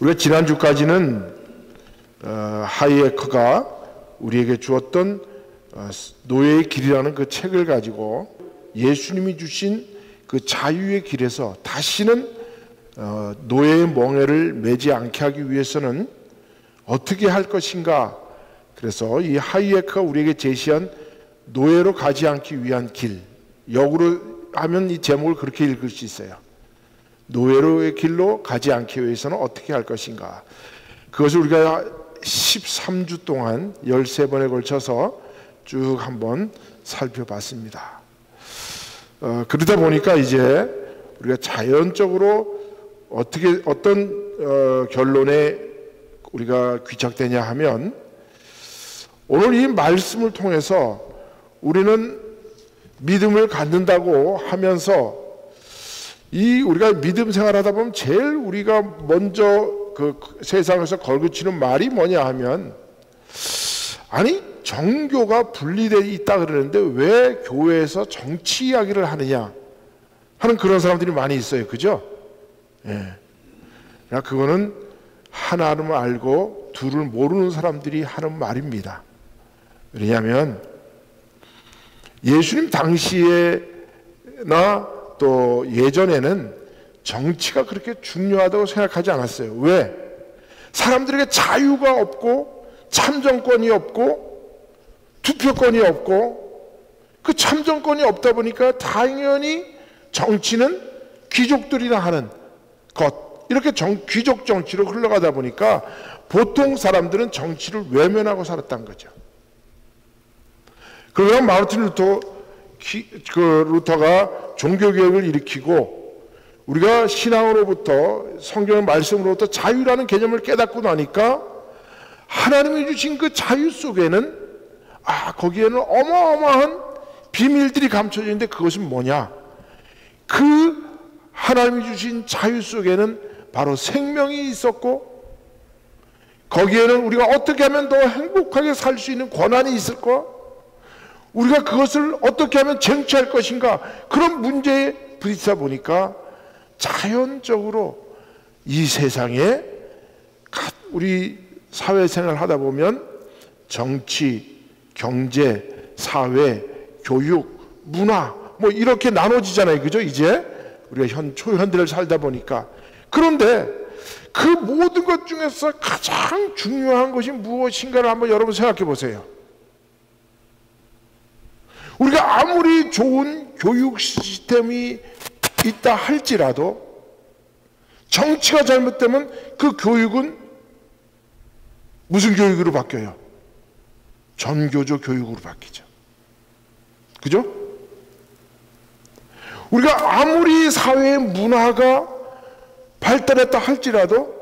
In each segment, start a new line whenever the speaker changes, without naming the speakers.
우리가 지난주까지는 하이에크가 우리에게 주었던 노예의 길이라는 그 책을 가지고 예수님이 주신 그 자유의 길에서 다시는 노예의 멍에를 매지 않게 하기 위해서는 어떻게 할 것인가. 그래서 이 하이에크가 우리에게 제시한 노예로 가지 않기 위한 길, 역으로 하면 이 제목을 그렇게 읽을 수 있어요. 노예로의 길로 가지 않기 위해서는 어떻게 할 것인가. 그것을 우리가 13주 동안 13번에 걸쳐서 쭉 한번 살펴봤습니다. 그러다 보니까 이제 우리가 자연적으로 어떤 결론에 우리가 귀착되냐 하면, 오늘 이 말씀을 통해서 우리는 믿음을 갖는다고 하면서 우리가 믿음 생활하다 보면 제일 우리가 먼저 그 세상에서 걸그치는 말이 뭐냐 하면, 아니 정교가 분리되어 있다 그러는데 왜 교회에서 정치 이야기를 하느냐 하는 그런 사람들이 많이 있어요. 그죠? 예. 그거는 하나를 알고 둘을 모르는 사람들이 하는 말입니다. 왜냐하면 예수님 당시에나 또 예전에는 정치가 그렇게 중요하다고 생각하지 않았어요. 왜? 사람들에게 자유가 없고 참정권이 없고 투표권이 없고, 그 참정권이 없다 보니까 당연히 정치는 귀족들이나 하는 것, 이렇게 귀족 정치로 흘러가다 보니까 보통 사람들은 정치를 외면하고 살았다는 거죠. 그러면 마르틴 루터가 종교개혁을 일으키고 우리가 신앙으로부터, 성경의 말씀으로부터 자유라는 개념을 깨닫고 나니까 하나님이 주신 그 자유 속에는 거기에는 어마어마한 비밀들이 감춰져 있는데, 그것은 뭐냐? 그 하나님이 주신 자유 속에는 바로 생명이 있었고, 거기에는 우리가 어떻게 하면 더 행복하게 살 수 있는 권한이 있을까? 우리가 그것을 어떻게 하면 쟁취할 것인가? 그런 문제에 부딪히다 보니까 자연적으로 이 세상에 우리 사회생활을 하다 보면 정치, 경제, 사회, 교육, 문화 뭐 이렇게 나눠지잖아요. 그죠? 이제 우리가 초현대를 살다 보니까. 그런데 그 모든 것 중에서 가장 중요한 것이 무엇인가를 한번 여러분 생각해 보세요. 우리가 아무리 좋은 교육 시스템이 있다 할지라도 정치가 잘못되면 그 교육은 무슨 교육으로 바뀌어요? 전교조 교육으로 바뀌죠. 그죠? 우리가 아무리 사회의 문화가 발달했다 할지라도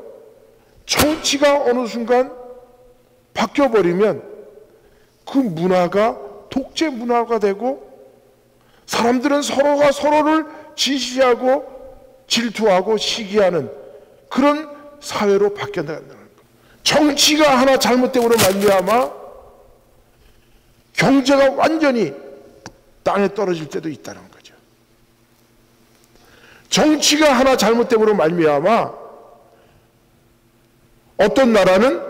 정치가 어느 순간 바뀌어버리면 그 문화가 독재 문화가 되고, 사람들은 서로가 서로를 지시하고 질투하고 시기하는 그런 사회로 바뀌어나가는 거예요. 정치가 하나 잘못됨으로 말미암아 경제가 완전히 땅에 떨어질 때도 있다는 거죠. 정치가 하나 잘못됨으로 말미암아 어떤 나라는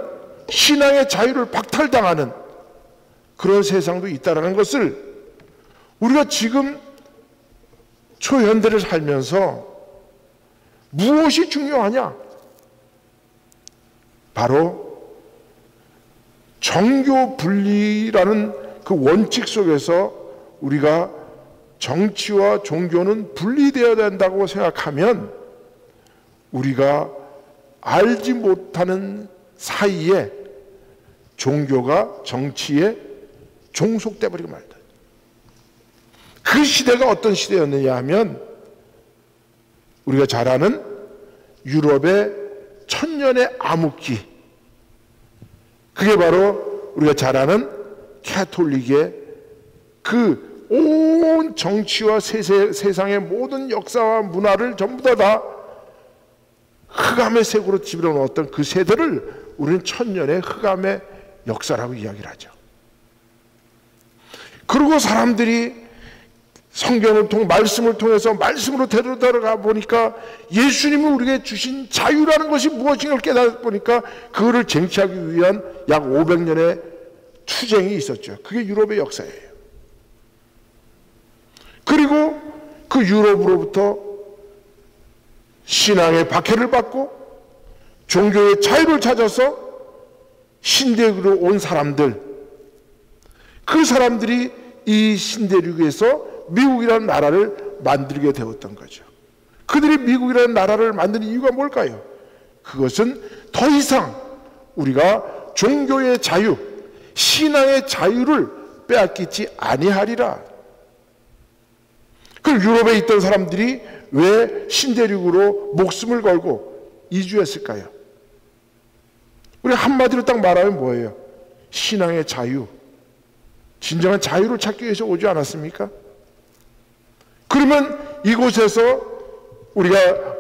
신앙의 자유를 박탈당하는 그런 세상도 있다는 것을 우리가 지금 초현대를 살면서 무엇이 중요하냐? 바로 정교 분리라는 그 원칙 속에서 우리가 정치와 종교는 분리되어야 된다고 생각하면 우리가 알지 못하는 사이에 종교가 정치에 종속돼 버리고 말다. 그 시대가 어떤 시대였느냐 하면 우리가 잘 아는 유럽의 천년의 암흑기, 그게 바로 우리가 잘 아는 캐톨릭의 그 온 정치와 세상의 모든 역사와 문화를 전부 다 흑암의 색으로 집어 넣었던 그 세대를 우리는 천년의 흑암의 역사라고 이야기를 하죠. 그리고 사람들이 성경을 말씀을 통해서 말씀으로 데려다가 보니까 예수님이 우리에게 주신 자유라는 것이 무엇인가를 깨닫다 보니까 그거를 쟁취하기 위한 약 500년의 투쟁이 있었죠. 그게 유럽의 역사예요. 그리고 그 유럽으로부터 신앙의 박해를 받고 종교의 자유를 찾아서 신대륙으로 온 사람들, 그 사람들이 이 신대륙에서 미국이라는 나라를 만들게 되었던 거죠. 그들이 미국이라는 나라를 만든 이유가 뭘까요? 그것은 더 이상 우리가 종교의 자유, 신앙의 자유를 빼앗기지 아니하리라. 그 유럽에 있던 사람들이 왜 신대륙으로 목숨을 걸고 이주했을까요? 우리 한마디로 딱 말하면 뭐예요? 신앙의 자유, 진정한 자유를 찾기 위해서 오지 않았습니까? 그러면 이곳에서 우리가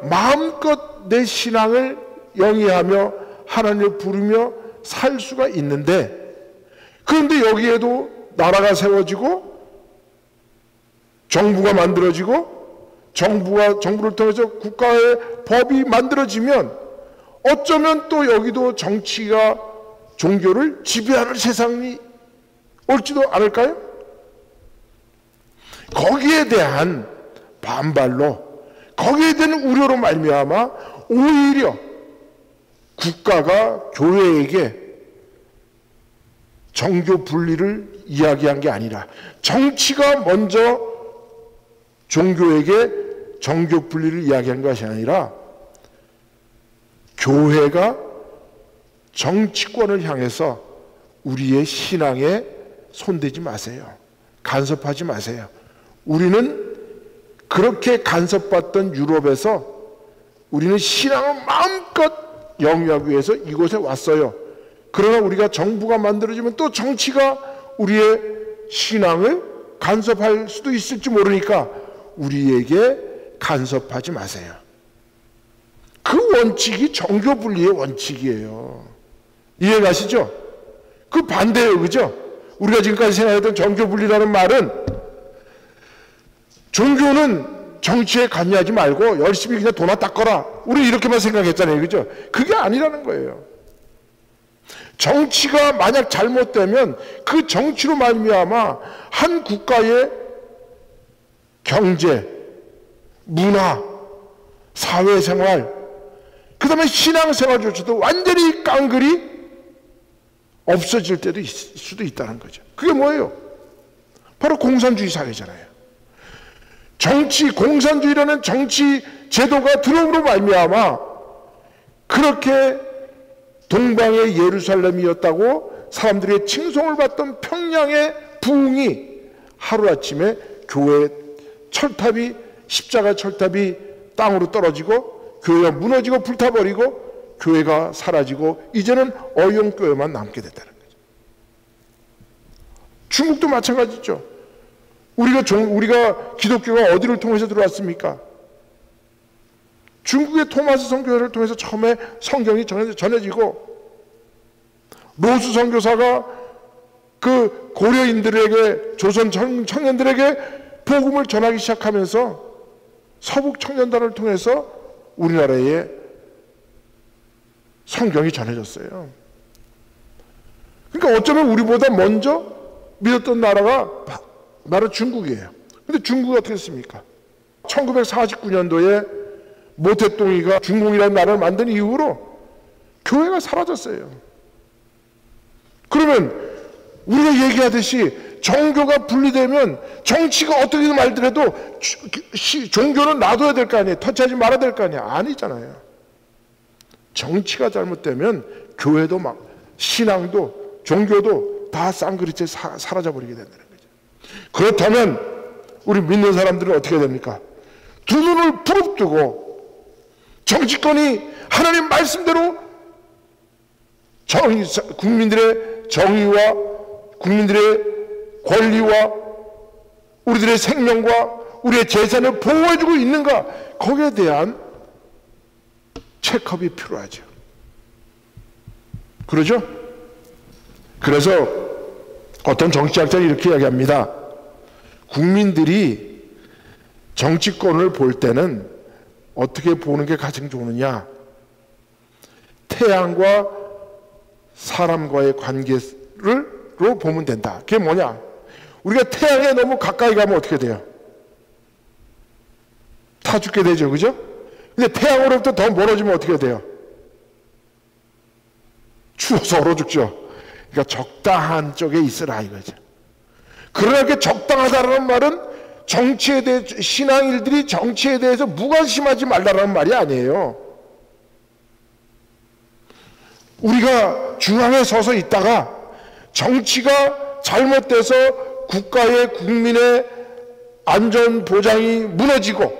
마음껏 내 신앙을 영위하며 하나님을 부르며 살 수가 있는데, 그런데 여기에도 나라가 세워지고 정부가 만들어지고 정부를 통해서 국가의 법이 만들어지면 어쩌면 또 여기도 정치가 종교를 지배하는 세상이 올지도 않을까요? 거기에 대한 반발로, 거기에 대한 우려로 말미암아 오히려 국가가 교회에게 정교 분리를 이야기한 게 아니라 정치가 먼저 종교에게 정교 분리를 이야기한 것이 아니라 교회가 정치권을 향해서 우리의 신앙에 손대지 마세요. 간섭하지 마세요. 우리는 그렇게 간섭받던 유럽에서 우리는 신앙을 마음껏 영위하기 위해서 이곳에 왔어요. 그러나 우리가 정부가 만들어지면 또 정치가 우리의 신앙을 간섭할 수도 있을지 모르니까 우리에게 간섭하지 마세요. 그 원칙이 정교 분리의 원칙이에요. 이해가시죠? 그 반대예요, 그죠? 우리가 지금까지 생각했던 정교 분리라는 말은 종교는 정치에 관여하지 말고 열심히 그냥 돈나 닦아라, 우리 이렇게만 생각했잖아요, 그죠? 그게 아니라는 거예요. 정치가 만약 잘못되면 그 정치로 말미암아 한 국가의 경제, 문화, 사회생활, 그 다음에 신앙생활조차도 완전히 깡그리 없어질 때도 있을 수도 있다는 거죠. 그게 뭐예요? 바로 공산주의 사회잖아요. 공산주의라는 정치 제도가 들어옴으로 말미암아 그렇게 동방의 예루살렘이었다고 사람들의 칭송을 받던 평양의 부흥이 하루아침에 교회 철탑이, 십자가 철탑이 땅으로 떨어지고 교회가 무너지고 불타버리고 교회가 사라지고 이제는 어용교회만 남게 됐다는 거죠. 중국도 마찬가지죠. 우리가 기독교가 어디를 통해서 들어왔습니까? 중국의 토마스 선교사를 통해서 처음에 성경이 전해지고, 로수 선교사가 그 고려인들에게, 조선 청년들에게 복음을 전하기 시작하면서 서북 청년단을 통해서 우리나라에 성경이 전해졌어요. 그러니까 어쩌면 우리보다 먼저 믿었던 나라가 바로 중국이에요. 근데 중국이 어떻게 했습니까? 1949년도에 모태똥이가 중공이라는 나라를 만든 이후로 교회가 사라졌어요. 그러면 우리가 얘기하듯이 종교가 분리되면 정치가 어떻게든 말더라도 종교는 놔둬야 될 거 아니에요. 터치하지 말아야 될 거 아니에요. 아니잖아요. 정치가 잘못되면 교회도 막 신앙도 종교도 다 쌍그리째 사라져버리게 된다는 거죠. 그렇다면 우리 믿는 사람들은 어떻게 됩니까? 두 눈을 부릅뜨고 정치권이 하나님 말씀대로 국민들의 정의와 국민들의 권리와 우리들의 생명과 우리의 재산을 보호해주고 있는가, 거기에 대한 체크업이 필요하죠. 그러죠? 그래서 어떤 정치학자는 이렇게 이야기합니다. 국민들이 정치권을 볼 때는 어떻게 보는 게 가장 좋으냐? 태양과 사람과의 관계로 보면 된다. 그게 뭐냐? 우리가 태양에 너무 가까이 가면 어떻게 돼요? 타 죽게 되죠, 그죠? 근데 태양으로부터 더 멀어지면 어떻게 돼요? 추워서 얼어 죽죠. 그러니까 적당한 쪽에 있으라 이거죠. 그러나 이렇게 적당하다는 말은 정치에 대해, 신앙인들이 정치에 대해서 무관심하지 말라는 말이 아니에요. 우리가 중앙에 서서 있다가 정치가 잘못돼서 국가의 국민의 안전 보장이 무너지고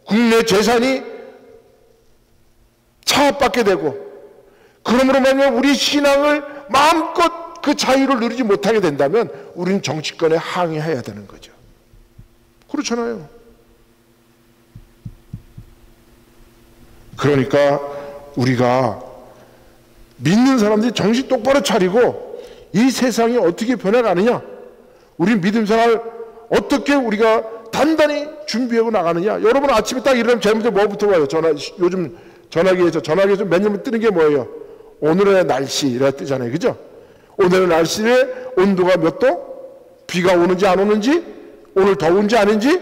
국민의 재산이 차압받게 되고 그러므로 말미암아 우리 신앙을 마음껏 그 자유를 누리지 못하게 된다면 우리는 정치권에 항의해야 되는 거죠. 그렇잖아요. 그러니까 우리가 믿는 사람들이 정신 똑바로 차리고 이 세상이 어떻게 변해가느냐, 우리 믿음 생활 어떻게 우리가 단단히 준비하고 나가느냐. 여러분 아침에 딱 일어나면 제일 먼저 뭐부터 봐요? 요즘 전화기에서 몇 년만 뜨는 게 뭐예요? 오늘의 날씨 이렇게 뜨잖아요, 그죠? 오늘의 날씨에 온도가 몇 도? 비가 오는지 안 오는지, 오늘 더운지 아닌지,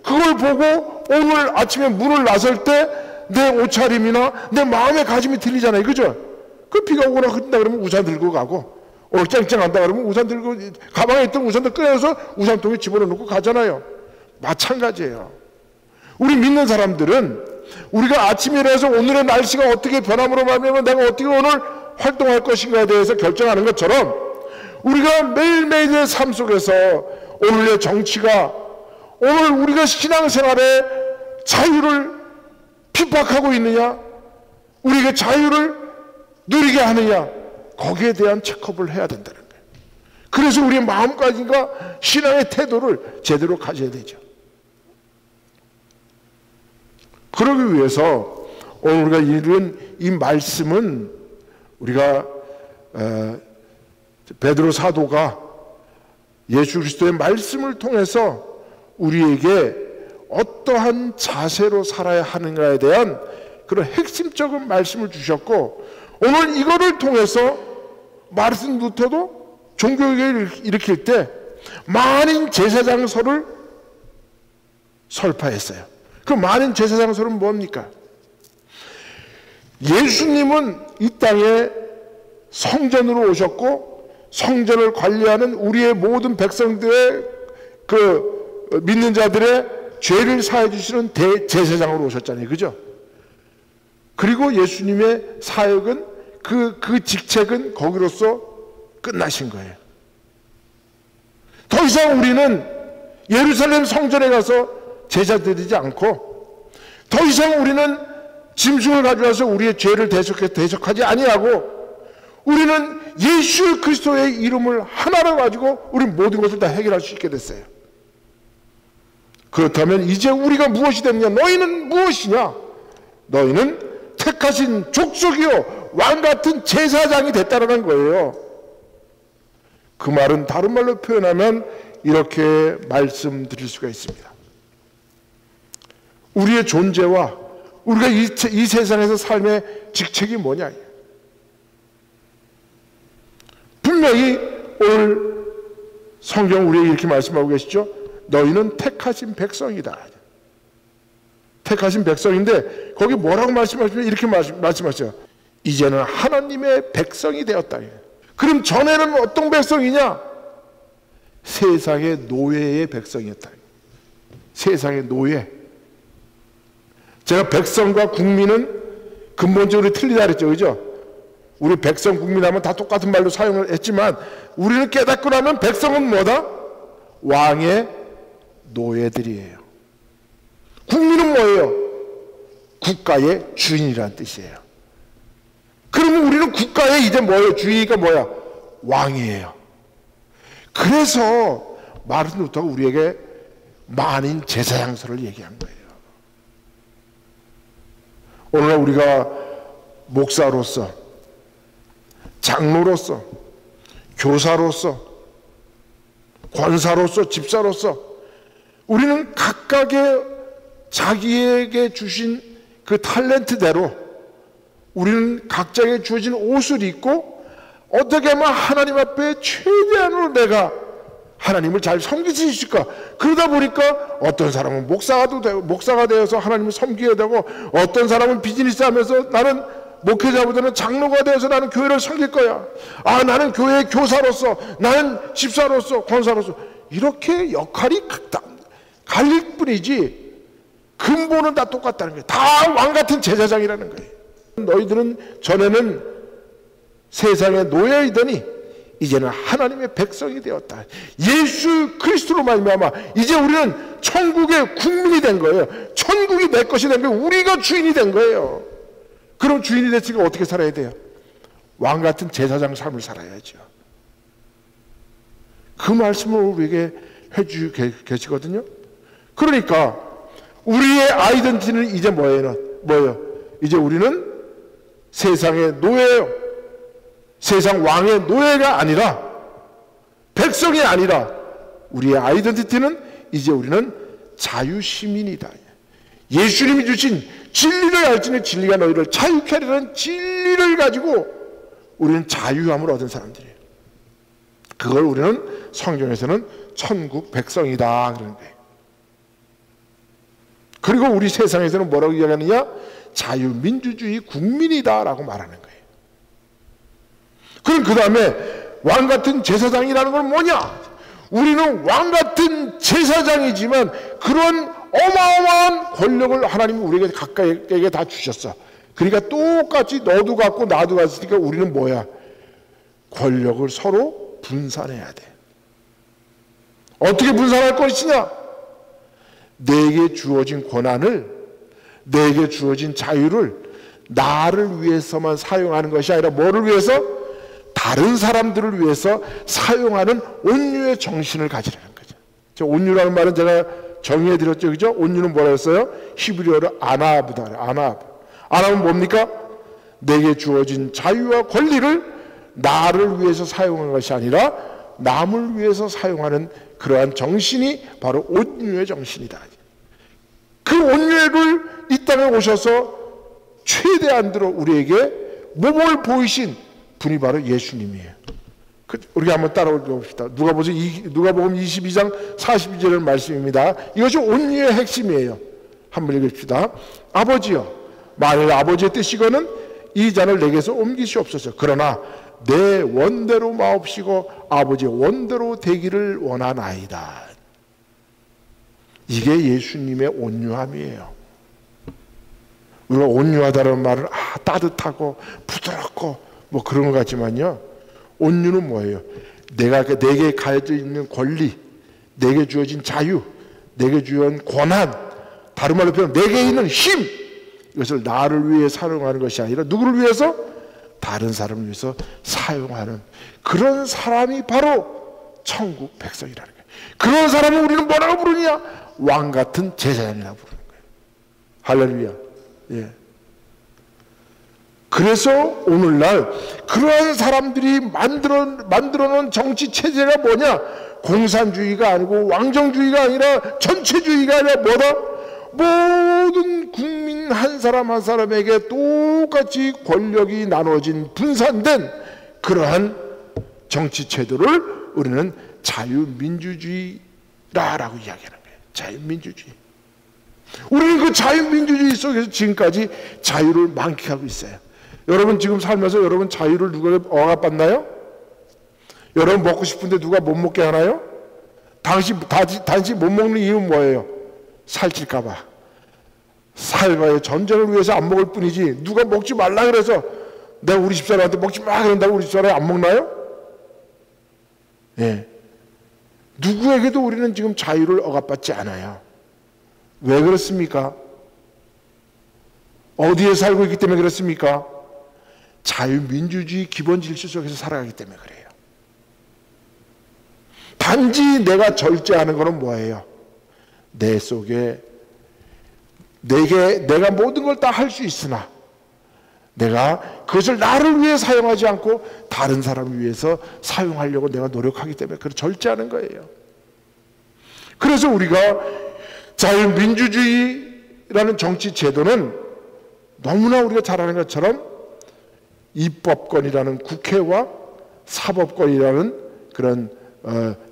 그걸 보고 오늘 아침에 문을 나설 때 내 옷차림이나 내 마음의 가짐이 틀리잖아요, 그죠? 그 비가 오거나 흐린다 그러면 우산 들고 가고, 오늘 쨍쨍한다 그러면 우산 들고, 가방에 있던 우산도 꺼내서 우산통에 집어넣고 가잖아요. 마찬가지예요. 우리 믿는 사람들은 우리가 아침에 일어나서 오늘의 날씨가 어떻게 변함으로 말미암아 내가 어떻게 오늘 활동할 것인가에 대해서 결정하는 것처럼 우리가 매일매일의 삶 속에서 오늘의 정치가, 오늘 우리가 신앙생활의 자유를 핍박하고 있느냐, 우리에게 자유를 누리게 하느냐, 거기에 대한 체크업을 해야 된다는 거예요. 그래서 우리의 마음가짐과 신앙의 태도를 제대로 가져야 되죠. 그러기 위해서 오늘 우리가 읽은 이 말씀은 우리가 베드로 사도가 예수 그리스도의 말씀을 통해서 우리에게 어떠한 자세로 살아야 하는가에 대한 그런 핵심적인 말씀을 주셨고, 오늘 이거를 통해서 마르틴 루터도 종교개혁을 일으킬 때 만인 제사장서를 설파했어요. 그 만인 제사장서는 뭡니까? 예수님은 이 땅에 성전으로 오셨고 성전을 관리하는 우리의 모든 백성들의 그 믿는 자들의 죄를 사해 주시는 대제사장으로 오셨잖아요, 그죠? 그리고 예수님의 사역은 그 직책은 거기로서 끝나신 거예요. 더 이상 우리는 예루살렘 성전에 가서 제사 드리지 않고, 더 이상 우리는 짐승을 가져와서 우리의 죄를 대속하지 아니하고, 우리는 예수 그리스도의 이름을 하나로 가지고 우리 모든 것을 다 해결할 수 있게 됐어요. 그렇다면 이제 우리가 무엇이 됐냐? 너희는 무엇이냐? 너희는 택하신 족속이요 왕같은 제사장이 됐다는 거예요. 그 말은 다른 말로 표현하면 이렇게 말씀드릴 수가 있습니다. 우리의 존재와 우리가 이 세상에서 삶의 직책이 뭐냐? 분명히 오늘 성경 우리에게 이렇게 말씀하고 계시죠. 너희는 택하신 백성이다. 택하신 백성인데 거기 뭐라고 말씀하시면 이렇게 말씀하셔요. 이제는 하나님의 백성이 되었다. 그럼 전에는 어떤 백성이냐? 세상의 노예의 백성이었다. 세상의 노예. 제가 백성과 국민은 근본적으로 틀리다 그랬죠, 그죠? 우리 백성, 국민 하면 다 똑같은 말로 사용을 했지만 우리는 깨닫고 나면 백성은 뭐다? 왕의 노예들이에요. 국민은 뭐예요? 국가의 주인이라는 뜻이에요. 그러면 우리는 국가의 이제 뭐예요? 주인이가 뭐야? 왕이에요. 그래서 마르틴 루터가 우리에게 만인 제사장서를 얘기한 거예요. 오늘날 우리가 목사로서, 장로로서, 교사로서, 권사로서, 집사로서 우리는 각각의 자기에게 주신 그 탤런트대로 우리는 각자에게 주어진 옷을 입고 어떻게 하면 하나님 앞에 최대한으로 내가 하나님을 잘 섬길 수 있을까? 그러다 보니까 어떤 사람은 목사가 되어서 하나님을 섬기게 되고, 어떤 사람은 비즈니스 하면서 나는 목회자보다는 장로가 되어서 나는 교회를 섬길 거야. 아, 나는 교회의 교사로서, 나는 집사로서, 권사로서, 이렇게 역할이 갈릴 뿐이지 근본은 다 똑같다는 거예요. 다 왕같은 제사장이라는 거예요. 너희들은 전에는 세상의 노예이더니 이제는 하나님의 백성이 되었다. 예수 그리스도로 말미암아 이제 우리는 천국의 국민이 된 거예요. 천국이 내 것이 된 거예요. 우리가 주인이 된 거예요. 그럼 주인이 됐으니까 어떻게 살아야 돼요? 왕같은 제사장 삶을 살아야죠. 그 말씀을 우리에게 해주고 계시거든요. 그러니까 우리의 아이덴티티는 이제 뭐예요? 이제 우리는 세상의 노예예요. 세상 왕의 노예가 아니라, 백성이 아니라, 우리의 아이덴티티는 이제 우리는 자유시민이다. 예수님이 주신 진리를 알지니 진리가 너희를 자유케 하리라는 진리를 가지고 우리는 자유함을 얻은 사람들이에요. 그걸 우리는 성경에서는 천국 백성이다 그러는 거예요. 그리고 우리 세상에서는 뭐라고 이야기하느냐? 자유민주주의 국민이다 라고 말하는 거예요. 그럼 그 다음에 왕같은 제사장이라는 건 뭐냐? 우리는 왕같은 제사장이지만 그런 어마어마한 권력을 하나님이 우리에게 각각에게 다 주셨어. 그러니까 똑같이 너도 갖고 나도 갖으니까 우리는 뭐야? 권력을 서로 분산해야 돼. 어떻게 분산할 것이냐? 내게 주어진 권한을, 내게 주어진 자유를 나를 위해서만 사용하는 것이 아니라 뭐를 위해서? 다른 사람들을 위해서 사용하는 온유의 정신을 가지라는 거죠. 저 온유라는 말은 제가 정의해 드렸죠. 그죠? 온유는 뭐라 했어요? 히브리어로 아나브다. 아나브는 뭡니까? 내게 주어진 자유와 권리를 나를 위해서 사용하는 것이 아니라 남을 위해서 사용하는 그러한 정신이 바로 온유의 정신이다. 그 온유를 이 땅에 오셔서 최대한대로 우리에게 모범을 보이신 분이 바로 예수님이에요. 우리가 한번 따라올려 봅시다. 누가복음 22장 42절 말씀입니다. 이것이 온유의 핵심이에요. 한번 읽읍시다. 아버지여, 만일 아버지의 뜻이거든 이 잔을 내게서 옮기시옵소서. 그러나 내 원대로 마옵시고 아버지의 원대로 되기를 원하나이다. 이게 예수님의 온유함이에요. 우리가 온유하다는 말은 따뜻하고 부드럽고 뭐 그런 것 같지만요, 온유는 뭐예요? 내게 가져 있는 권리, 내게 주어진 자유, 내게 주어진 권한, 다른 말로 표현하면 내게 있는 힘, 이것을 나를 위해 사용하는 것이 아니라 누구를 위해서? 다른 사람을 위해서 사용하는 그런 사람이 바로 천국 백성이라는 거예요. 그런 사람을 우리는 뭐라고 부르냐? 왕같은 제사장이라고 부르는 거예요. 할렐루야. 예. 그래서 오늘날 그러한 사람들이 만들어 놓은 정치 체제가 뭐냐? 공산주의가 아니고 왕정주의가 아니라 전체주의가 아니라 뭐다? 모든 국민 한 사람 한 사람에게 똑같이 권력이 나눠진 분산된 그러한 정치 제도를 우리는 자유민주주의라고 이야기하는 거예요. 자유민주주의. 우리는 그 자유민주주의 속에서 지금까지 자유를 만끽하고 있어요. 여러분 지금 살면서 여러분 자유를 누가 억압받나요? 여러분 먹고 싶은데 누가 못 먹게 하나요? 당신 못 먹는 이유는 뭐예요? 살찔까봐. 살과의 전쟁을 위해서 안 먹을 뿐이지 누가 먹지 말라 그래서 내가 우리 집사람한테 먹지 마 그런다고 우리 집사람이 안 먹나요? 예. 누구에게도 우리는 지금 자유를 억압받지 않아요. 왜 그렇습니까? 어디에 살고 있기 때문에 그렇습니까? 자유민주주의 기본 질서 속에서 살아가기 때문에 그래요. 단지 내가 절제하는 것은 뭐예요? 내 속에 내가 모든 걸 다 할 수 있으나 내가 그것을 나를 위해 사용하지 않고 다른 사람을 위해서 사용하려고 내가 노력하기 때문에 그걸 절제하는 거예요. 그래서 우리가 자유민주주의라는 정치 제도는 너무나 우리가 잘 아는 것처럼 입법권이라는 국회와 사법권이라는 그런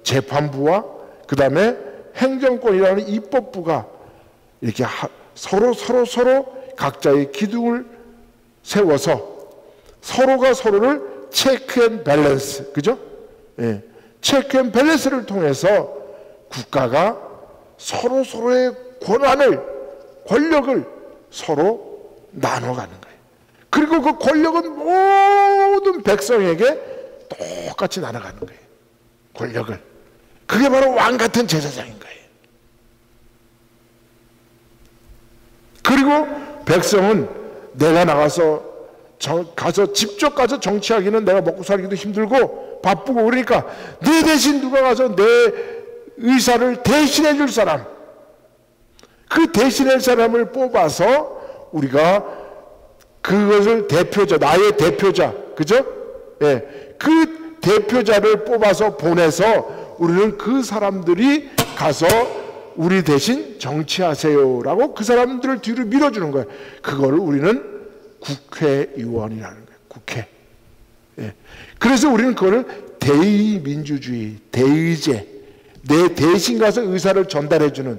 재판부와 그 다음에 행정권이라는 입법부가 이렇게 서로 각자의 기둥을 세워서 서로가 서로를 체크 앤 밸런스, 그죠? 예. 체크 앤 밸런스를 통해서 국가가 서로의 권력을 서로 나눠가는 거예요. 그리고 그 권력은 모든 백성에게 똑같이 나눠가는 거예요. 권력을. 그게 바로 왕 같은 제사장인 거예요. 그리고 백성은 내가 나가서 직접 가서 정치하기는 내가 먹고 살기도 힘들고 바쁘고 그러니까 내 대신 누가 가서 내 의사를 대신해 줄 사람, 그 대신할 사람을 뽑아서 우리가 그것을 대표자, 나의 대표자, 그죠? 예, 그 대표자를 뽑아서 보내서 우리는 그 사람들이 가서 우리 대신 정치하세요라고 그 사람들을 뒤로 밀어주는 거예요. 그거를 우리는 국회의원이라는 거예요. 국회. 예. 그래서 우리는 그거를 대의민주주의, 대의제, 내 대신 가서 의사를 전달해주는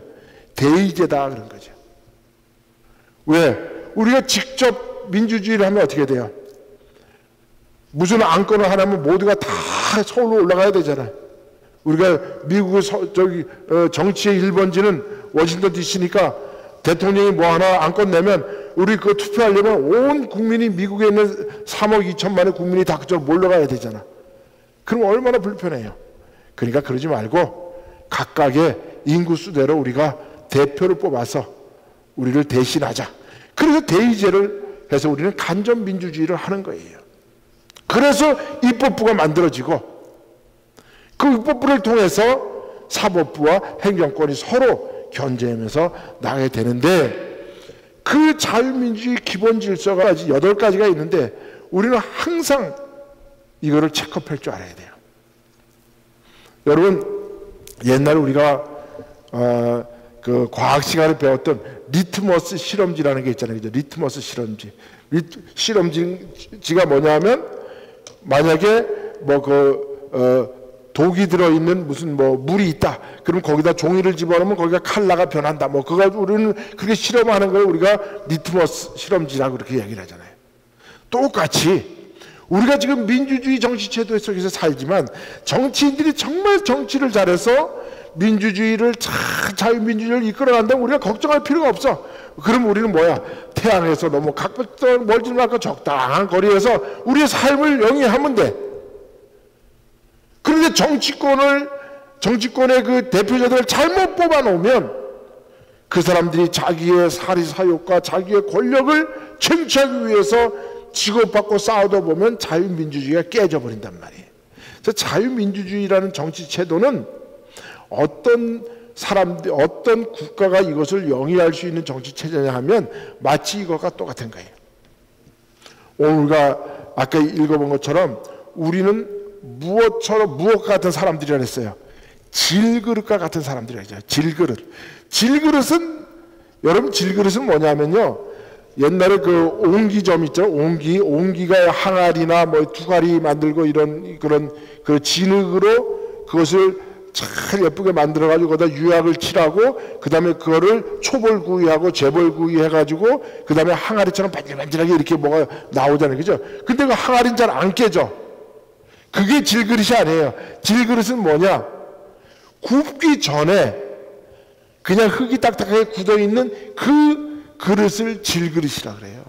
대의제다 그런 거죠. 왜? 우리가 직접 민주주의를 하면 어떻게 돼요? 무슨 안건을 하나면 모두가 다 서울로 올라가야 되잖아요. 우리가 미국의 정치의 1번지는 워싱턴 DC니까 대통령이 뭐 하나 안건 내면 우리 그거 투표하려면 온 국민이 미국에 있는 3억 2천만의 국민이 다 그쪽으로 몰려가야 되잖아. 그럼 얼마나 불편해요. 그러니까 그러지 말고 각각의 인구수대로 우리가 대표를 뽑아서 우리를 대신하자. 그래서 대의제를 해서 우리는 간접민주주의를 하는 거예요. 그래서 입법부가 만들어지고 그 입법부를 통해서 사법부와 행정권이 서로 견제하면서 나가게 되는데 그 자유민주주의 기본 질서가 아직 8가지가 있는데 우리는 항상 이거를 체크할 줄 알아야 돼요. 여러분 옛날에 우리가 그 과학 시간에 배웠던 리트머스 실험지라는 게 있잖아요. 그죠? 리트머스 실험지. 실험지가 뭐냐면 만약에 독이 들어있는 무슨 물이 있다. 그럼 거기다 종이를 집어넣으면 거기가 칼라가 변한다. 그거 우리는 그렇게 실험하는 걸 우리가 리트머스 실험지라고 그렇게 얘기를 하잖아요. 똑같이 우리가 지금 민주주의 정치제도 속에서 살지만 정치인들이 정말 정치를 잘해서 민주주의를 자유민주주의를 이끌어간다면 우리가 걱정할 필요가 없어. 그럼 우리는 뭐야? 태양에서 너무 멀지 말고 적당한 거리에서 우리의 삶을 영위하면 돼. 그런데 정치권의 그 대표자들을 잘못 뽑아놓으면 그 사람들이 자기의 사리사욕과 자기의 권력을 쟁취하기 위해서 치고받고 싸우다 보면 자유민주주의가 깨져버린단 말이에요. 그래서 자유민주주의라는 정치제도는 어떤 국가가 이것을 영위할 수 있는 정치체제냐 하면 마치 이것과 똑같은 거예요. 오늘가 아까 읽어본 것처럼 우리는 무엇 같은 사람들이라 했어요. 질그릇과 같은 사람들이라 했죠. 질그릇은 여러분 질그릇은 뭐냐면요. 옛날에 그 옹기점 있죠. 옹기가 항아리나 두가리 만들고 그런 그 진흙으로 그것을 잘 예쁘게 만들어 가지고 거기다 유약을 칠하고 그 다음에 그거를 초벌구이하고 재벌구이 해가지고 그 다음에 항아리처럼 반질반질하게 이렇게 뭐가 나오잖아요. 그죠? 근데 그 항아리는 잘 안 깨져. 그게 질그릇이 아니에요. 질그릇은 뭐냐? 굽기 전에 그냥 흙이 딱딱하게 굳어있는 그 그릇을 질그릇이라 그래요.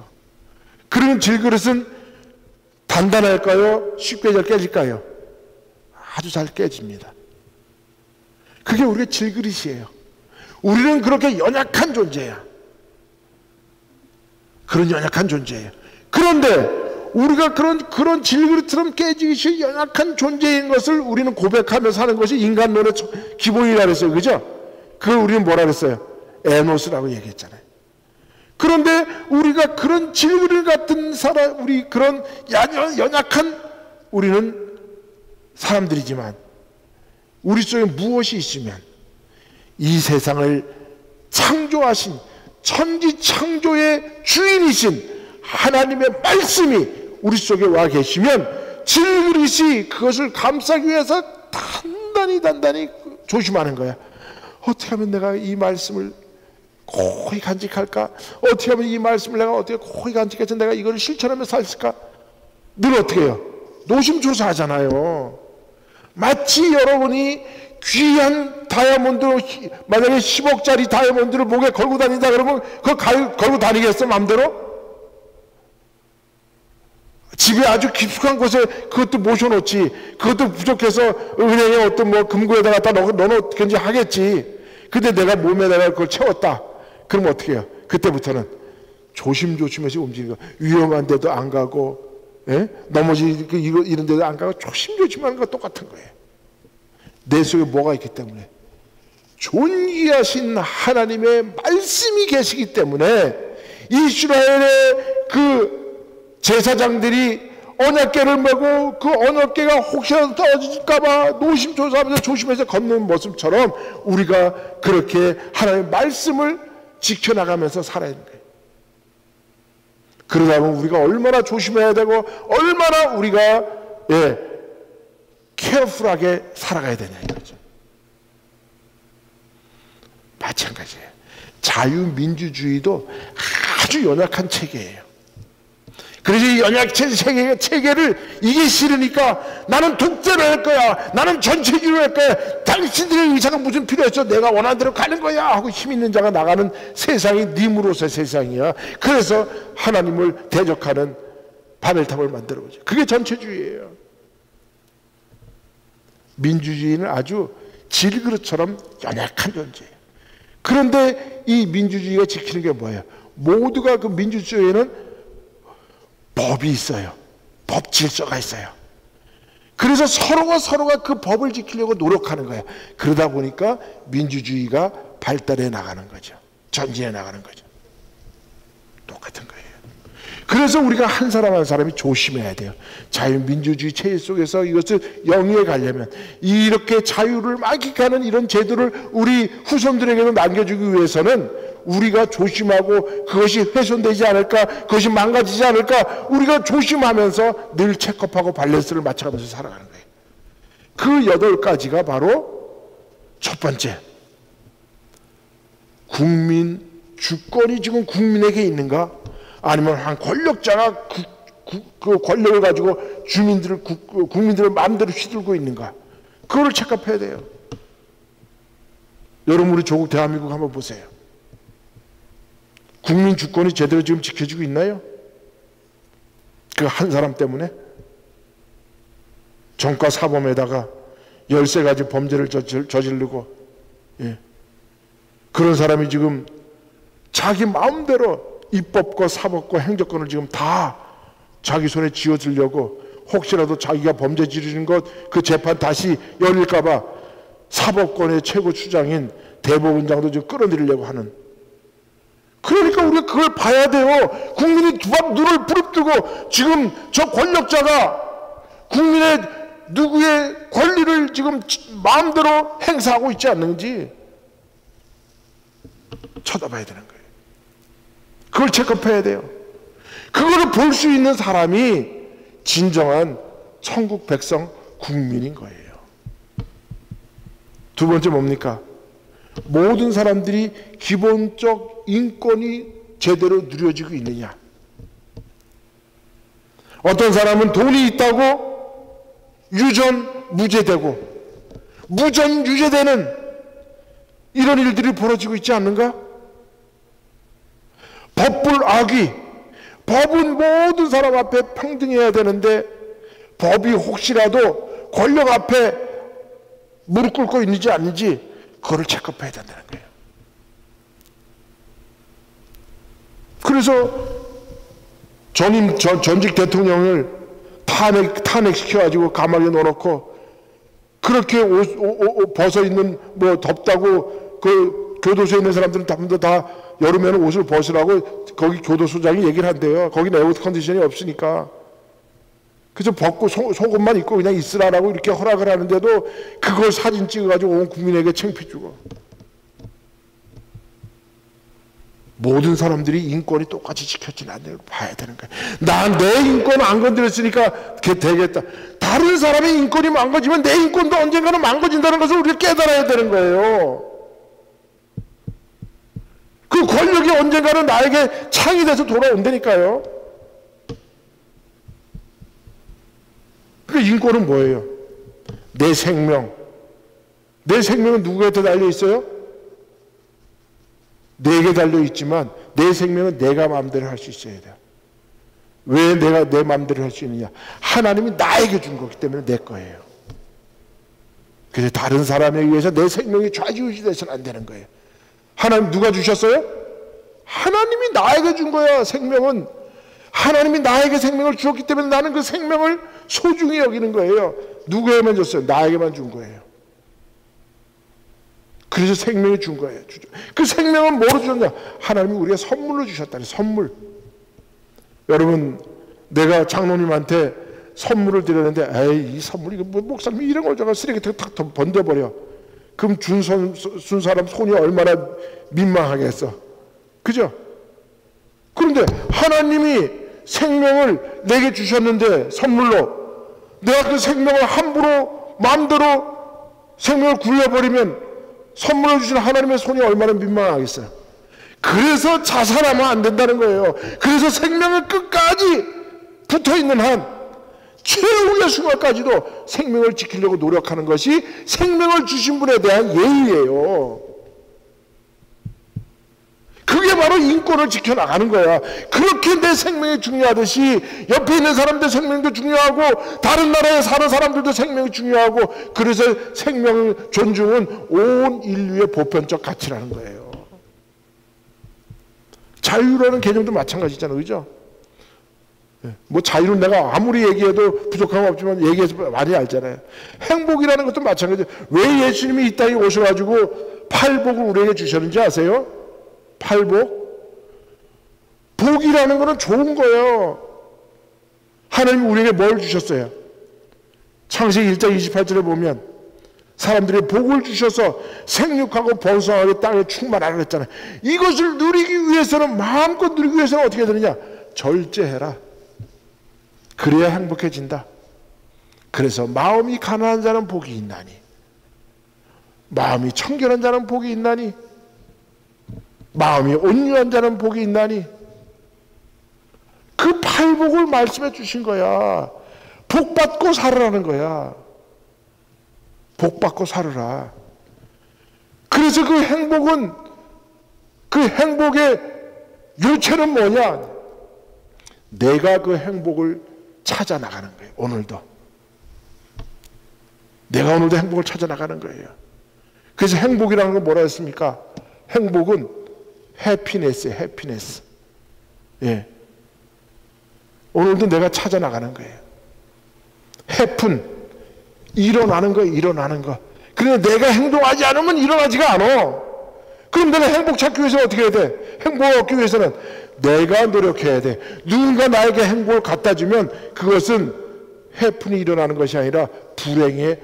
그러면 질그릇은 단단할까요? 쉽게 잘 깨질까요? 아주 잘 깨집니다. 그게 우리의 질그릇이에요. 우리는 그렇게 연약한 존재야. 그런 연약한 존재예요. 그런데 우리가 그런 질그릇처럼 깨지기 쉬운 연약한 존재인 것을 우리는 고백하며 사는 것이 인간론의 기본이라 그랬어요. 그죠? 그걸 우리는 뭐라 그랬어요? 에노스라고 얘기했잖아요. 그런데 우리가 그런 질그릇 같은 우리 그런 연약한 우리는 사람들이지만 우리 속에 무엇이 있으면 이 세상을 창조하신 천지창조의 주인이신 하나님의 말씀이 우리 속에 와 계시면 질그릇이 그것을 감싸기 위해서 단단히 조심하는 거야. 어떻게 하면 내가 이 말씀을 고이 간직할까? 어떻게 하면 이 말씀을 내가 어떻게 고이 간직해서 내가 이걸 실천하며 살까? 늘 어떻게 해요? 노심초사하잖아요. 마치 여러분이 귀한 다이아몬드, 만약에 10억짜리 다이아몬드를 목에 걸고 다닌다 그러면 그거 걸고 다니겠어 맘대로? 집에 아주 깊숙한 곳에 그것도 모셔놓지. 그것도 부족해서 은행에 어떤 뭐 금고에다 갖다 넣어놓든지 하겠지. 근데 내가 몸에다가 그걸 채웠다. 그럼 어떻게 해요? 그때부터는 조심조심해서 움직이고, 위험한 데도 안 가고, 예? 이런 데도 안 가고 조심조심하는 거 똑같은 거예요. 내 속에 뭐가 있기 때문에, 존귀하신 하나님의 말씀이 계시기 때문에 이스라엘의 그 제사장들이 언약궤를 메고 그 언약궤가 혹시라도 떨어질까봐 노심초사하면서 조심해서 걷는 모습처럼 우리가 그렇게 하나님의 말씀을 지켜나가면서 살아야 하는 거예요. 그러다 보면 우리가 얼마나 조심해야 되고 얼마나 우리가 케어풀하게 살아가야 되냐 이거죠. 마찬가지예요. 자유민주주의도 아주 연약한 체계예요. 그래서 이 연약한 체계를 이게 싫으니까 나는 독재를 할 거야, 나는 전체주의를 할 거야, 당신들의 의사가 무슨 필요했어, 내가 원하는 대로 가는 거야 하고 힘 있는 자가 나가는 세상이 님으로서의 세상이야. 그래서 하나님을 대적하는 바벨탑을 만들어보죠. 그게 전체주의예요. 민주주의는 아주 질그릇처럼 연약한 존재예요. 그런데 이 민주주의가 지키는 게 뭐예요? 모두가 그 민주주의에는 법이 있어요. 법 질서가 있어요. 그래서 서로가 그 법을 지키려고 노력하는 거예요. 그러다 보니까 민주주의가 발달해 나가는 거죠. 전진해 나가는 거죠. 똑같은 거예요. 그래서 우리가 한 사람 한 사람이 조심해야 돼요. 자유민주주의 체제 속에서 이것을 영위해 가려면 이렇게 자유를 만끽하는 이런 제도를 우리 후손들에게도 남겨주기 위해서는 우리가 조심하고 그것이 훼손되지 않을까, 그것이 망가지지 않을까 우리가 조심하면서 늘 체크업하고 밸런스를 맞춰가면서 살아가는 거예요. 그 8가지가 바로 첫 번째, 국민 주권이 지금 국민에게 있는가, 아니면 한 권력자가 그 권력을 가지고 국민들을 마음대로 휘둘고 있는가, 그거를 체크업해야 돼요. 여러분 우리 조국 대한민국 한번 보세요. 국민 주권이 제대로 지금 지켜지고 있나요? 그 한 사람 때문에 정과 사범에다가 13가지 범죄를 저지르고, 그런 사람이 지금 자기 마음대로 입법과 사법과 행정권을 지금 다 자기 손에 쥐어들려고, 혹시라도 자기가 범죄 저지르는 것 그 재판 다시 열릴까봐 사법권의 최고 주장인 대법원장도 지금 끌어들이려고 하는. 그러니까 우리가 그걸 봐야 돼요. 국민이 눈을 부릅뜨고 지금 저 권력자가 국민의 누구의 권리를 지금 마음대로 행사하고 있지 않는지 쳐다봐야 되는 거예요. 그걸 체크해야 돼요. 그거를 볼 수 있는 사람이 진정한 천국 백성 국민인 거예요. 두 번째 뭡니까? 모든 사람들이 기본적 인권이 제대로 누려지고 있느냐. 어떤 사람은 돈이 있다고 유전 무죄되고 무전 유죄되는 이런 일들이 벌어지고 있지 않는가? 법불 악의, 법은 모든 사람 앞에 평등해야 되는데 법이 혹시라도 권력 앞에 무릎 꿇고 있는지 아닌지 그거를 체크해야 된다는 거예요. 그래서 전직 대통령을 탄핵시켜가지고 감옥에 넣어놓고 그렇게 벗어 있는, 뭐 덥다고 그 교도소에 있는 사람들은 다 여름에는 옷을 벗으라고 거기 교도소장이 얘기를 한대요. 거기는 에어 컨디션이 없으니까. 그래서 벗고 속옷만 입고 그냥 있으라라고 이렇게 허락을 하는데도 그걸 사진 찍어가지고 온 국민에게 창피 주고. 모든 사람들이 인권이 똑같이 지켜지는 안 되는 걸 봐야 되는 거예요. 나 내 인권 안 건드렸으니까 되겠다. 다른 사람의 인권이 망가지면 내 인권도 언젠가는 망가진다는 것을 우리가 깨달아야 되는 거예요. 그 권력이 언젠가는 나에게 창이 돼서 돌아온다니까요. 그 인권은 뭐예요? 내 생명. 내 생명은 누구한테 달려 있어요? 내게 달려 있지만 내 생명은 내가 마음대로 할 수 있어야 돼요. 왜 내가 내 마음대로 할 수 있느냐? 하나님이 나에게 준 거기 때문에 내 거예요. 그래서 다른 사람에 의해서 내 생명이 좌지우지 돼서는 안 되는 거예요. 하나님 누가 주셨어요? 하나님이 나에게 준 거야. 생명은 하나님이 나에게 생명을 주었기 때문에 나는 그 생명을 소중히 여기는 거예요. 누구에게만 줬어요? 나에게만 준 거예요. 그래서 생명이 준 거예요. 그 생명은 뭐로 주셨냐? 하나님이 우리가 선물로 주셨다니. 선물. 여러분, 내가 장로님한테 선물을 드렸는데 에이 이 선물 이거 뭐 목사님이 이런 걸 저가 쓰레기통에 탁 번져버려. 그럼 준 사람 손이 얼마나 민망하겠어. 그죠? 그런데 하나님이 생명을 내게 주셨는데 선물로 내가 그 생명을 함부로 마음대로 생명을 굴려버리면 선물을 주신 하나님의 손이 얼마나 민망하겠어요. 그래서 자살하면 안 된다는 거예요. 그래서 생명을 끝까지 붙어있는 한 최후의 순간까지도 생명을 지키려고 노력하는 것이 생명을 주신 분에 대한 예의예요. 그게 바로 인권을 지켜나가는 거야. 그렇게 내 생명이 중요하듯이 옆에 있는 사람들 생명도 중요하고 다른 나라에 사는 사람들도 생명이 중요하고 그래서 생명의 존중은 온 인류의 보편적 가치라는 거예요. 자유라는 개념도 마찬가지잖아요. 그죠? 뭐 자유는 내가 아무리 얘기해도 부족한 거 없지만 얘기해서 많이 알잖아요. 행복이라는 것도 마찬가지예요. 왜 예수님이 이 땅에 오셔가지고 팔복을 우리에게 주셨는지 아세요? 팔복? 복이라는 것은 좋은 거예요. 하나님이 우리에게 뭘 주셨어요? 창세기 1장 28절에 보면 사람들이 복을 주셔서 생육하고 번성하게 땅에 충만하라 그랬잖아요. 이것을 누리기 위해서는 마음껏 누리기 위해서는 어떻게 되느냐? 절제해라. 그래야 행복해진다. 그래서 마음이 가난한 자는 복이 있나니 마음이 청결한 자는 복이 있나니 마음이 온유한 자는 복이 있나니 그 팔복을 말씀해 주신 거야. 복 받고 살으라는 거야. 복 받고 살으라. 그래서 그 행복은 그 행복의 요체는 뭐냐? 내가 그 행복을 찾아 나가는 거예요. 오늘도 내가 오늘도 행복을 찾아 나가는 거예요. 그래서 행복이라는 건 뭐라 했습니까? 행복은 해피네스예요. 해피네스. 예. 오늘도 내가 찾아 나가는 거예요. 해픈 일어나는 거예요. 일어나는 거. 그런데 내가 행동하지 않으면 일어나지가 않아. 그럼 내가 행복 찾기 위해서는 어떻게 해야 돼? 행복을 얻기 위해서는 내가 노력해야 돼. 누군가 나에게 행복을 갖다 주면 그것은 해픈이 일어나는 것이 아니라 불행의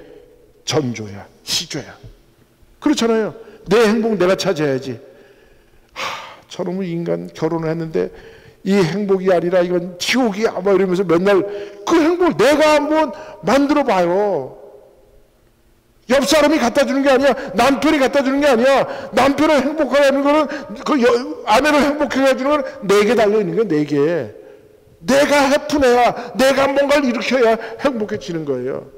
전조야. 시조야. 그렇잖아요. 내 행복 내가 찾아야지. 저놈의 인간 결혼을 했는데 이 행복이 아니라 이건 지옥이야 뭐 이러면서 맨날 그 행복을 내가 한번 만들어 봐요. 옆 사람이 갖다 주는 게 아니야. 남편이 갖다 주는 게 아니야. 남편을 행복하게 하는 거는 그 아내를 행복하게 해주는 건 내게 달려 있는 거야. 내게. 내가 해픈해야 내가 뭔가를 일으켜야 행복해지는 거예요.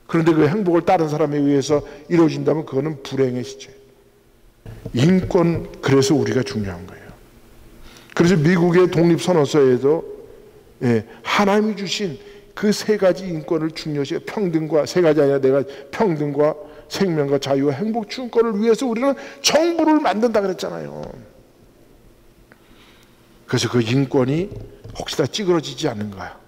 그런데 그 행복을 다른 사람에 의해서 이루어진다면 그거는 불행의 시초예요. 인권, 그래서 우리가 중요한 거예요. 그래서 미국의 독립선언서에도 하나님이 주신 그 세 가지 인권을 중요시, 평등과, 세 가지 아니라 내가 평등과 생명과 자유와 행복 주권을 위해서 우리는 정부를 만든다 그랬잖아요. 그래서 그 인권이 혹시나 찌그러지지 않는가.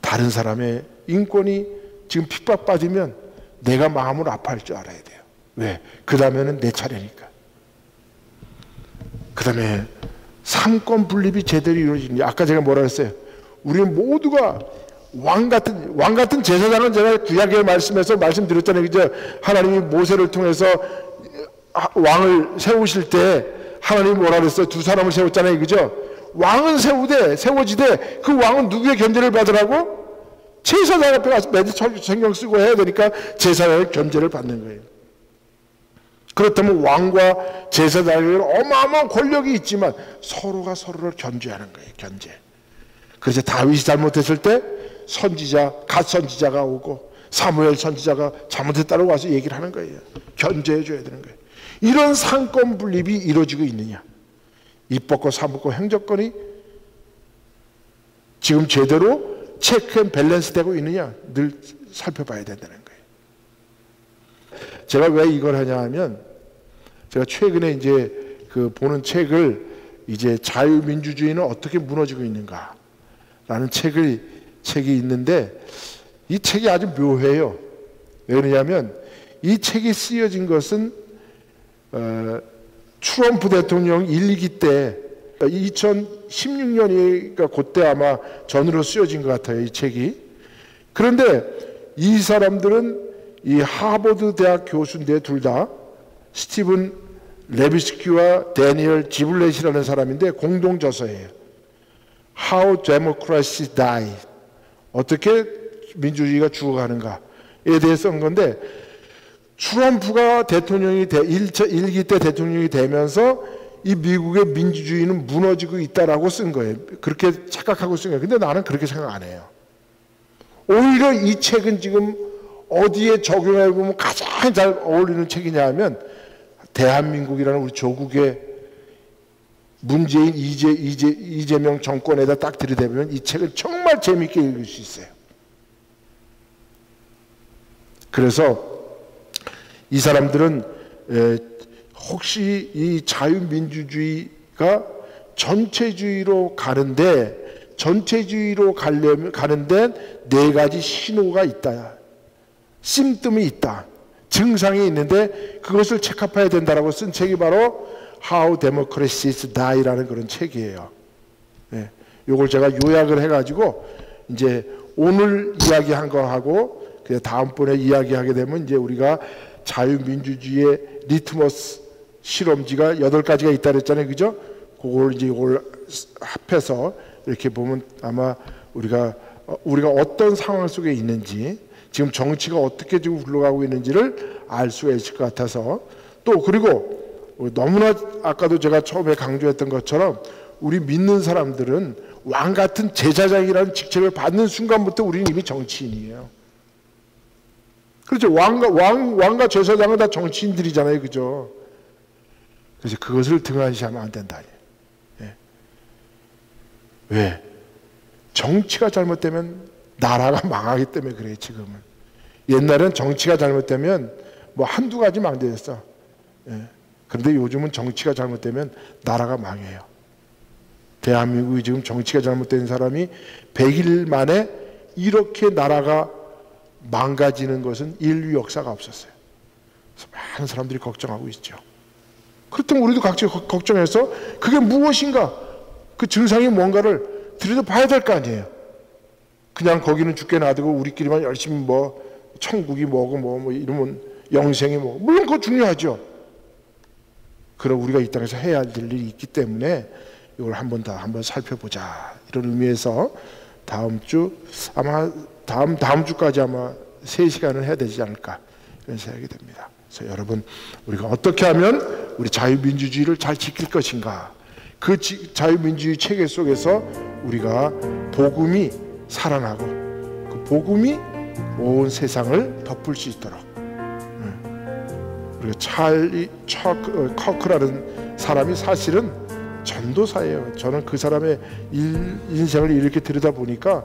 다른 사람의 인권이 지금 핍박받으면 내가 마음을 아파할 줄 알아야 돼요. 왜? 그 다음에는 내 차례니까. 그 다음에 삼권 분립이 제대로 이루어집니다. 아까 제가 뭐라 했어요? 우리는 모두가 왕 같은 제사장은 제가 구약의 말씀에서 말씀드렸잖아요. 그죠? 하나님이 모세를 통해서 왕을 세우실 때 하나님이 뭐라 그랬어요? 두 사람을 세웠잖아요, 그죠? 왕은 세워지되 그 왕은 누구의 견제를 받으라고? 제사장 앞에 가서 매주 신경 쓰고 해야 되니까 제사장의 견제를 받는 거예요. 그렇다면 왕과 제사장에게는 어마어마한 권력이 있지만 서로가 서로를 견제하는 거예요. 견제. 그래서 다윗이 잘못했을 때 갓 선지자가 오고 사무엘 선지자가 잘못했다고 와서 얘기를 하는 거예요. 견제해 줘야 되는 거예요. 이런 상권 분립이 이루어지고 있느냐? 입법과 사법과 행정권이 지금 제대로 체크 앤 밸런스 되고 있느냐? 늘 살펴봐야 된다는 거예요. 제가 왜 이걸 하냐 하면, 제가 최근에 이제 보는 책을 이제 자유민주주의는 어떻게 무너지고 있는가 라는 책이 있는데, 이 책이 아주 묘해요. 왜 그러냐면 이 책이 쓰여진 것은 트럼프 대통령 1, 2기 때 2016년이니까 그때 아마 전으로 쓰여진 것 같아요, 이 책이. 그런데 이 사람들은 이 하버드 대학 교수인데, 둘 다 스티븐 레비스키와 데니얼 지블렛이라는 사람인데 공동 저서예요. How Democracy Die. 어떻게 민주주의가 죽어가는가에 대해서 쓴 건데, 트럼프가 대통령이 1기 때 대통령이 되면서 이 미국의 민주주의는 무너지고 있다라고 쓴 거예요. 그렇게 착각하고 쓴 거예요. 근데 나는 그렇게 생각 안 해요. 오히려 이 책은 지금 어디에 적용해 보면 가장 잘 어울리는 책이냐 하면, 대한민국이라는 우리 조국의 문재인 이재명 정권에다 딱 들이대면 이 책을 정말 재미있게 읽을 수 있어요. 그래서 이 사람들은 혹시 이 자유민주주의가 전체주의로 가는데, 가는데 네 가지 신호가 있다. 심뜸이 있다. 증상이 있는데 그것을 체크해야 된다라고 쓴 책이 바로 How Democracies Die라는 그런 책이에요. 네. 요걸 제가 요약을 해가지고 이제 오늘 이야기한 거하고 다음번에 이야기하게 되면 이제 우리가 자유민주주의의 리트머스 실험지가 8가지가 있다 그랬잖아요, 그죠? 그걸 이제 이걸 합해서 이렇게 보면 아마 우리가 어떤 상황 속에 있는지, 지금 정치가 어떻게 지금 흘러가고 있는지를 알 수가 있을 것 같아서, 또 그리고 너무나 아까도 제가 처음에 강조했던 것처럼 우리 믿는 사람들은 왕 같은 제사장이라는 직책을 받는 순간부터 우리는 이미 정치인이에요. 그렇죠. 왕과 제사장은 다 정치인들이잖아요, 그죠? 그래서 그것을 등한시하면 안 된다. 예. 왜? 정치가 잘못되면 나라가 망하기 때문에 그래요, 지금은. 옛날엔 정치가 잘못되면 뭐 한두 가지 망대였어. 예. 그런데 요즘은 정치가 잘못되면 나라가 망해요. 대한민국이 지금 정치가 잘못된 사람이 100일 만에 이렇게 나라가 망가지는 것은 인류 역사가 없었어요. 그래서 많은 사람들이 걱정하고 있죠. 그렇다면 우리도 각자 걱정해서 그게 무엇인가, 그 증상이 뭔가를 들여다봐야 될 거 아니에요. 그냥 거기는 죽게 놔두고 우리끼리만 열심히 뭐 천국이 뭐고 뭐 이러면 영생이 뭐, 물론 그거 중요하죠. 그럼 우리가 이 땅에서 해야 할 일이 있기 때문에 이걸 한번 살펴보자, 이런 의미에서 다음 주 아마 다음 주까지 아마 3시간을 해야 되지 않을까, 이런 생각이 됩니다. 그래서 여러분, 우리가 어떻게 하면 우리 자유민주주의를 잘 지킬 것인가, 그 자유민주주의 체계 속에서 우리가 복음이 살아나고 그 복음이 온 세상을 덮을 수 있도록, 우리가 찰리 커크라는 사람이 사실은 전도사예요. 저는 그 사람의 인생을 이렇게 들여다보니까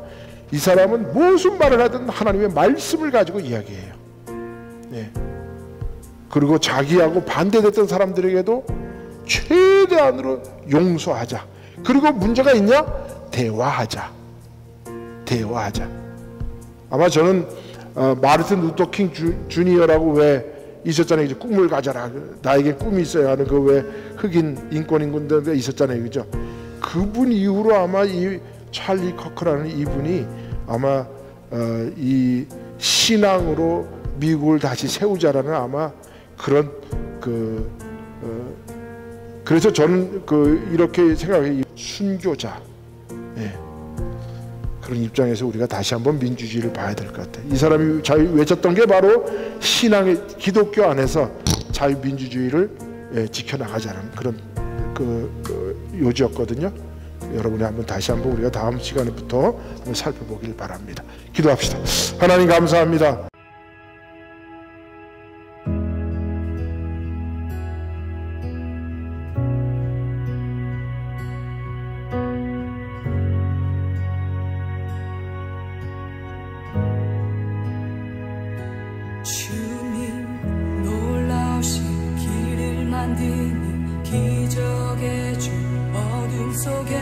이 사람은 무슨 말을 하든 하나님의 말씀을 가지고 이야기해요. 네. 그리고 자기하고 반대됐던 사람들에게도 최대한으로 용서하자. 그리고 문제가 있냐? 대화하자. 아마 저는 마르틴 루터 킹 주니어라고 왜 있었잖아요. 이제 꿈을 가져라. 나에게 꿈이 있어야 하는 그 왜 흑인 인권인군들 있었잖아요, 그죠? 그분 이후로 아마 이 찰리 커크라는 이분이 아마 이 신앙으로 미국을 다시 세우자라는 아마 그런 그 그래서 저는 이렇게 생각해요. 순교자, 예. 그런 입장에서 우리가 다시 한번 민주주의를 봐야 될 것 같아요. 이 사람이 자유 외쳤던 게 바로 신앙의 기독교 안에서 자유민주주의를 지켜나가자는 그런 요지였거든요. 여러분이 다시 한번 우리가 다음 시간부터 한번 살펴보길 바랍니다. 기도합시다. 하나님 감사합니다.
주님 놀라우신 길을 만드는 기적의 주 어둠 속에